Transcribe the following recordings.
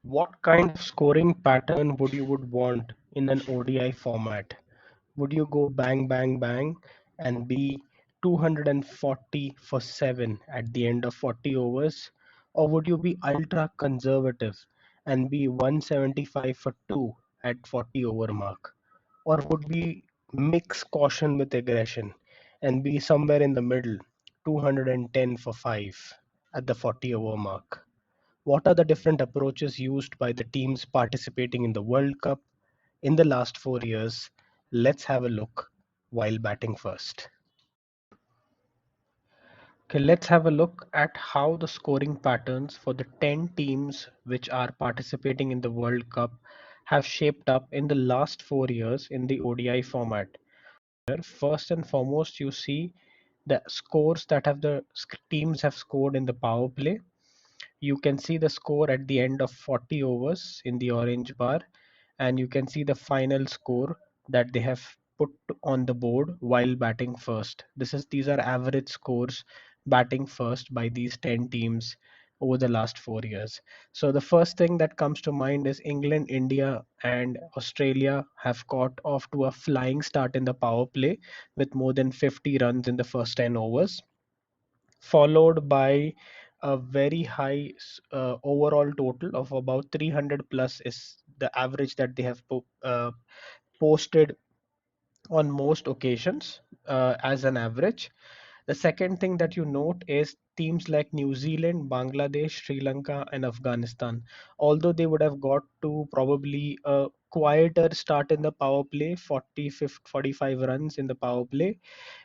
What kind of scoring pattern would want in an ODI format? Would you go bang bang bang and be 240 for 7 at the end of 40 overs, or would you be ultra conservative and be 175 for 2 at 40 over mark, or would we mix caution with aggression and be somewhere in the middle, 210 for 5 at the 40 over mark? What are the different approaches used by the teams participating in the World Cup in the last 4 years? Let's have a look while batting first. Okay, let's have a look at how the scoring patterns for the 10 teams which are participating in the World Cup have shaped up in the last 4 years in the ODI format. First and foremost, you see the scores that have the teams have scored in the power play. You can see the score at the end of 40 overs in the orange bar, and you can see the final score that they have put on the board while batting first. These are average scores batting first by these 10 teams over the last 4 years. So the first thing that comes to mind is England, India, and Australia have got off to a flying start in the power play with more than 50 runs in the first 10 overs, followed by a very high overall total of about 300 plus is the average that they have posted on most occasions as an average. The second thing that you note is teams like New Zealand, Bangladesh, Sri Lanka, and Afghanistan. Although they would have got to probably a quieter start in the power play, 40, 50, 45 runs in the power play,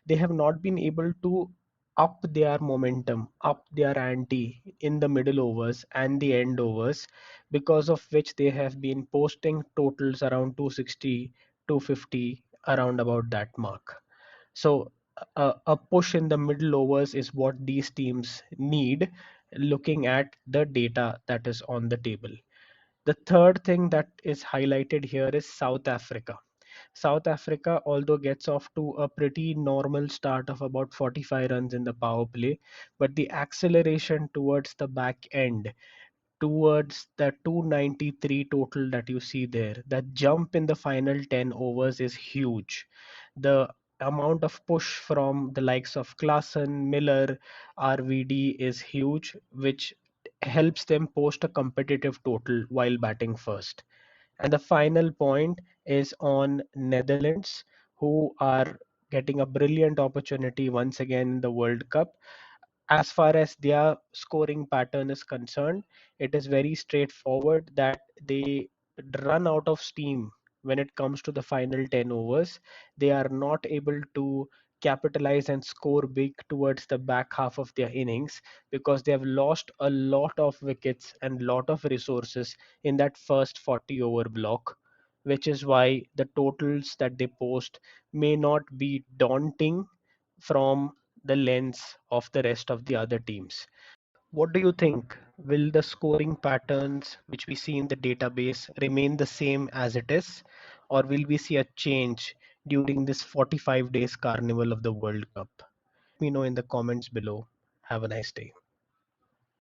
they have not been able to up their momentum, up their ante in the middle overs and the end overs, because of which they have been posting totals around 260, 250, around about that mark. So a push in the middle overs is what these teams need, looking at the data that is on the table. The third thing that is highlighted here is South Africa. South Africa, although gets off to a pretty normal start of about 45 runs in the power play, but the acceleration towards the back end, towards the 293 total that you see there, that jump in the final 10 overs is huge. The amount of push from the likes of Klassen, Miller, RVD is huge, which helps them post a competitive total while batting first. And the final point is on Netherlands, who are getting a brilliant opportunity once again in the World Cup. As far as their scoring pattern is concerned, it is very straightforward that they run out of steam when it comes to the final 10 overs. They are not able to capitalize and score big towards the back half of their innings because they have lost a lot of wickets and lot of resources in that first 40 over block, which is why the totals that they post may not be daunting from the lens of the rest of the other teams. What do you think? Will the scoring patterns which we see in the database remain the same as it is, or will we see a change during this 45 days carnival of the World Cup? Let me know in the comments below. Have a nice day.